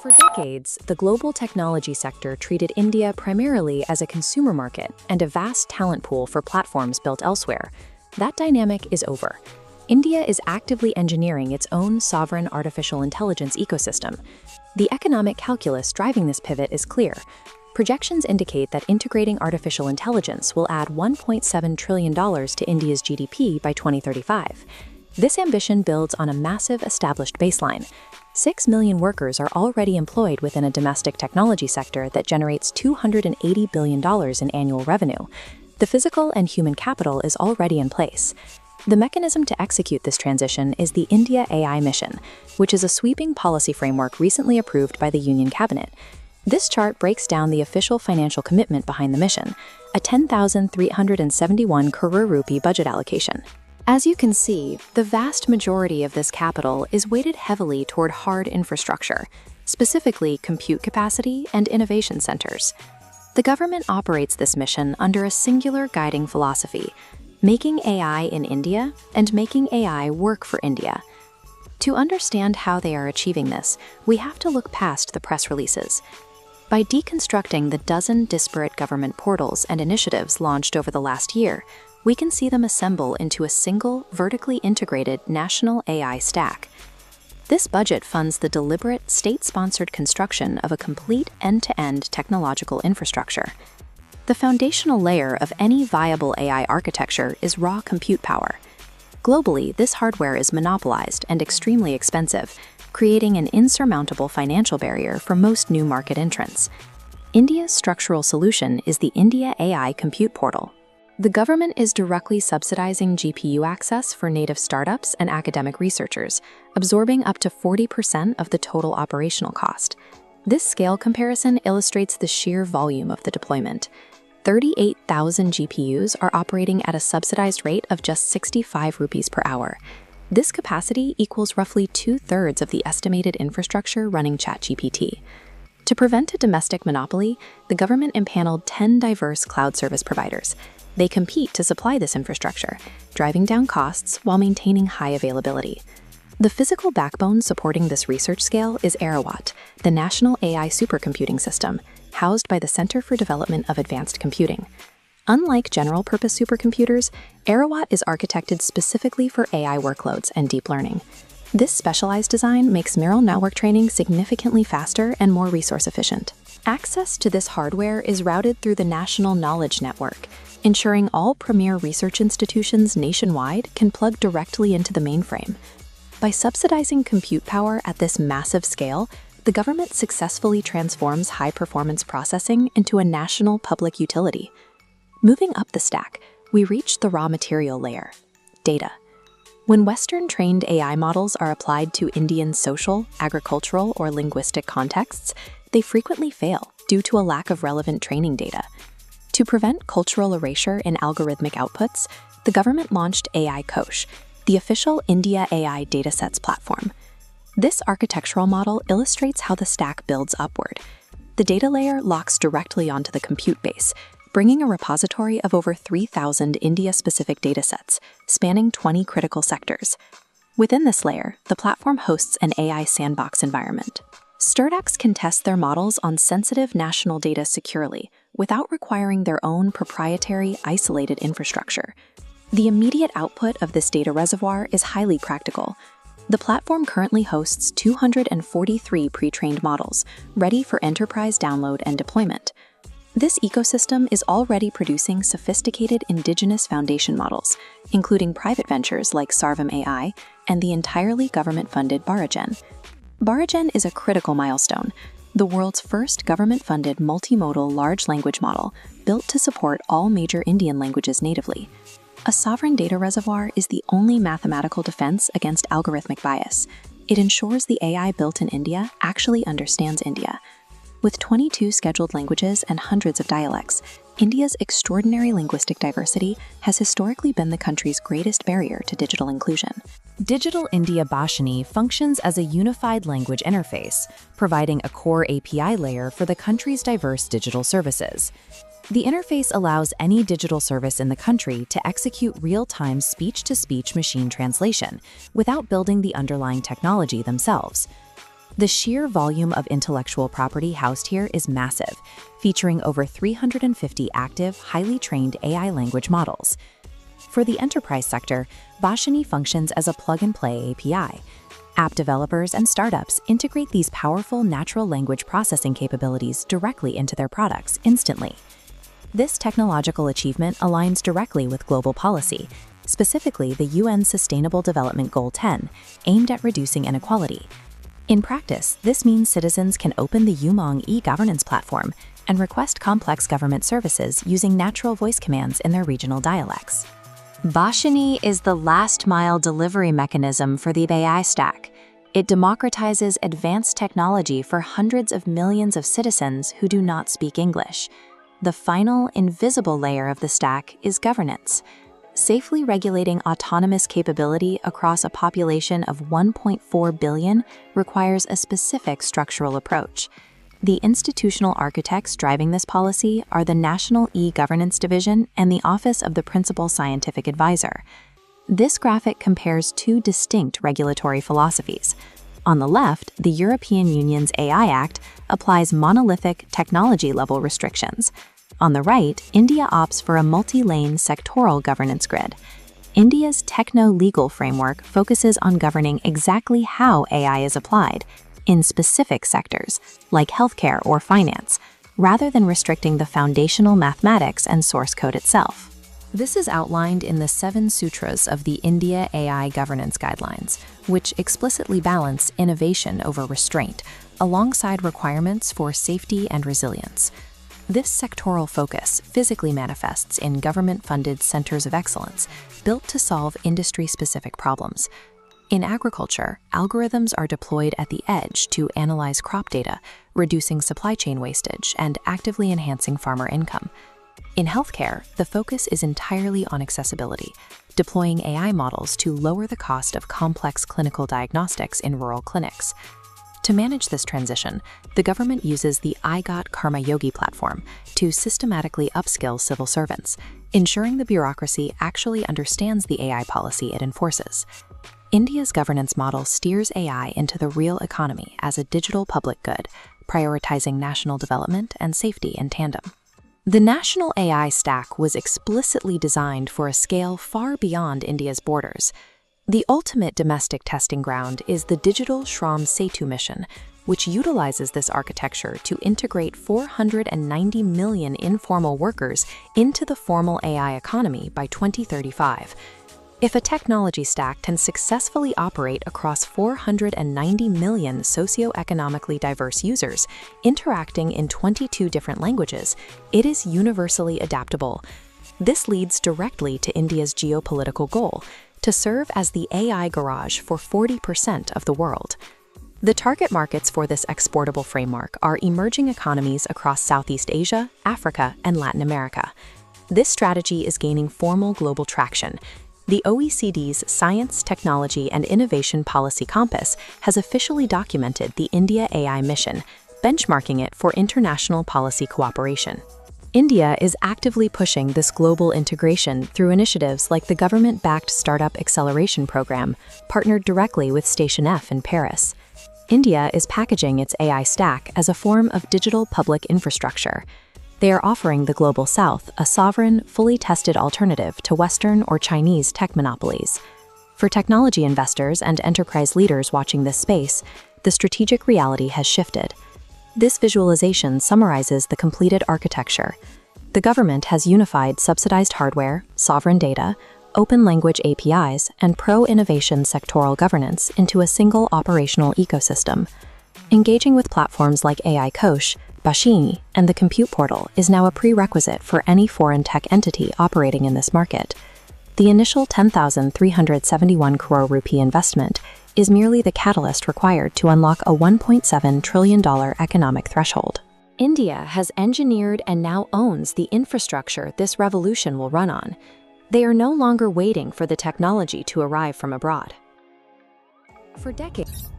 For decades, the global technology sector treated India primarily as a consumer market and a vast talent pool for platforms built elsewhere. That dynamic is over. India is actively engineering its own sovereign artificial intelligence ecosystem. The economic calculus driving this pivot is clear. Projections indicate that integrating artificial intelligence will add $1.7 trillion to India's GDP by 2035. This ambition builds on a massive established baseline. 6 million workers are already employed within a domestic technology sector that generates $280 billion in annual revenue. The physical and human capital is already in place. The mechanism to execute this transition is the IndiaAI Mission, which is a sweeping policy framework recently approved by the Union Cabinet. This chart breaks down the official financial commitment behind the mission, a 10,371 crore rupee budget allocation. As you can see, the vast majority of this capital is weighted heavily toward hard infrastructure, specifically compute capacity and innovation centers. The government operates this mission under a singular guiding philosophy: making AI in India and making AI work for India. To understand how they are achieving this, we have to look past the press releases. By deconstructing the dozen disparate government portals and initiatives launched over the last year, we can see them assemble into a single, vertically integrated national AI stack. This budget funds the deliberate, state-sponsored construction of a complete end-to-end technological infrastructure. The foundational layer of any viable AI architecture is raw compute power. Globally, this hardware is monopolized and extremely expensive, creating an insurmountable financial barrier for most new market entrants. India's structural solution is the IndiaAI Compute Portal. The government is directly subsidizing GPU access for native startups and academic researchers, absorbing up to 40% of the total operational cost. This scale comparison illustrates the sheer volume of the deployment. 38,000 GPUs are operating at a subsidized rate of just 65 rupees per hour. This capacity equals roughly 2/3 of the estimated infrastructure running ChatGPT. To prevent a domestic monopoly, the government impaneled 10 diverse cloud service providers. They compete to supply this infrastructure, driving down costs while maintaining high availability. The physical backbone supporting this research scale is AIRAWAT, the national AI supercomputing system, housed by the Center for Development of Advanced Computing. Unlike general-purpose supercomputers, AIRAWAT is architected specifically for AI workloads and deep learning. This specialized design makes neural network training significantly faster and more resource-efficient. Access to this hardware is routed through the National Knowledge Network, ensuring all premier research institutions nationwide can plug directly into the mainframe. By subsidizing compute power at this massive scale, the government successfully transforms high-performance processing into a national public utility. Moving up the stack, we reach the raw material layer: data. When Western-trained AI models are applied to Indian social, agricultural, or linguistic contexts, they frequently fail due to a lack of relevant training data. To prevent cultural erasure in algorithmic outputs, the government launched AI Kosh, the official IndiaAI datasets platform. This architectural model illustrates how the stack builds upward. The data layer locks directly onto the compute base, bringing a repository of over 3,000 India-specific datasets, spanning 20 critical sectors. Within this layer, the platform hosts an AI sandbox environment. Startups can test their models on sensitive national data securely, without requiring their own proprietary, isolated infrastructure. The immediate output of this data reservoir is highly practical. The platform currently hosts 243 pre-trained models, ready for enterprise download and deployment. This ecosystem is already producing sophisticated indigenous foundation models, including private ventures like Sarvam AI and the entirely government-funded Bharagen. Bharagen is a critical milestone, the world's first government-funded multimodal large language model built to support all major Indian languages natively. A sovereign data reservoir is the only mathematical defense against algorithmic bias. It ensures the AI built in India actually understands India. With 22 scheduled languages and hundreds of dialects, India's extraordinary linguistic diversity has historically been the country's greatest barrier to digital inclusion. Digital India Bhashini functions as a unified language interface, providing a core API layer for the country's diverse digital services. The interface allows any digital service in the country to execute real-time speech-to-speech machine translation without building the underlying technology themselves. The sheer volume of intellectual property housed here is massive, featuring over 350 active, highly trained AI language models. For the enterprise sector, Bhashini functions as a plug-and-play API. App developers and startups integrate these powerful natural language processing capabilities directly into their products instantly. This technological achievement aligns directly with global policy, specifically the UN Sustainable Development Goal 10, aimed at reducing inequality. In practice, this means citizens can open the Umong e-governance platform and request complex government services using natural voice commands in their regional dialects. Bhashini is the last-mile delivery mechanism for the AI stack. It democratizes advanced technology for hundreds of millions of citizens who do not speak English. The final, invisible layer of the stack is governance. Safely regulating autonomous capability across a population of 1.4 billion requires a specific structural approach. The institutional architects driving this policy are the National E-Governance Division and the Office of the Principal Scientific Advisor. This graphic compares two distinct regulatory philosophies. On the left, the European Union's AI Act applies monolithic technology-level restrictions. On the right, India opts for a multi-lane sectoral governance grid. India's techno-legal framework focuses on governing exactly how AI is applied in specific sectors, like healthcare or finance, rather than restricting the foundational mathematics and source code itself. This is outlined in the 7 sutras of the IndiaAI Governance Guidelines, which explicitly balance innovation over restraint, alongside requirements for safety and resilience. This sectoral focus physically manifests in government-funded centers of excellence, built to solve industry-specific problems. In agriculture, algorithms are deployed at the edge to analyze crop data, reducing supply chain wastage and actively enhancing farmer income. In healthcare, the focus is entirely on accessibility, deploying AI models to lower the cost of complex clinical diagnostics in rural clinics. To manage this transition, the government uses the IGOT Karma Yogi platform to systematically upskill civil servants, ensuring the bureaucracy actually understands the AI policy it enforces. India's governance model steers AI into the real economy as a digital public good, prioritizing national development and safety in tandem. The national AI stack was explicitly designed for a scale far beyond India's borders. The ultimate domestic testing ground is the Digital Shram Setu mission, which utilizes this architecture to integrate 490 million informal workers into the formal AI economy by 2035. If a technology stack can successfully operate across 490 million socioeconomically diverse users, interacting in 22 different languages, it is universally adaptable. This leads directly to India's geopolitical goal, to serve as the AI garage for 40% of the world. The target markets for this exportable framework are emerging economies across Southeast Asia, Africa, and Latin America. This strategy is gaining formal global traction. The OECD's Science, Technology, and Innovation Policy Compass has officially documented the IndiaAI Mission, benchmarking it for international policy cooperation. India is actively pushing this global integration through initiatives like the government-backed Startup Acceleration Program, partnered directly with Station F in Paris. India is packaging its AI stack as a form of digital public infrastructure. They are offering the Global South a sovereign, fully tested alternative to Western or Chinese tech monopolies. For technology investors and enterprise leaders watching this space, the strategic reality has shifted. This visualization summarizes the completed architecture. The government has unified subsidized hardware, sovereign data, open language APIs, and pro-innovation sectoral governance into a single operational ecosystem. Engaging with platforms like AI Kosh, Bhashini, and the Compute Portal is now a prerequisite for any foreign tech entity operating in this market. The initial 10,371 crore rupee investment is merely the catalyst required to unlock a $1.7 trillion economic threshold. India has engineered and now owns the infrastructure this revolution will run on. They are no longer waiting for the technology to arrive from abroad. For decades,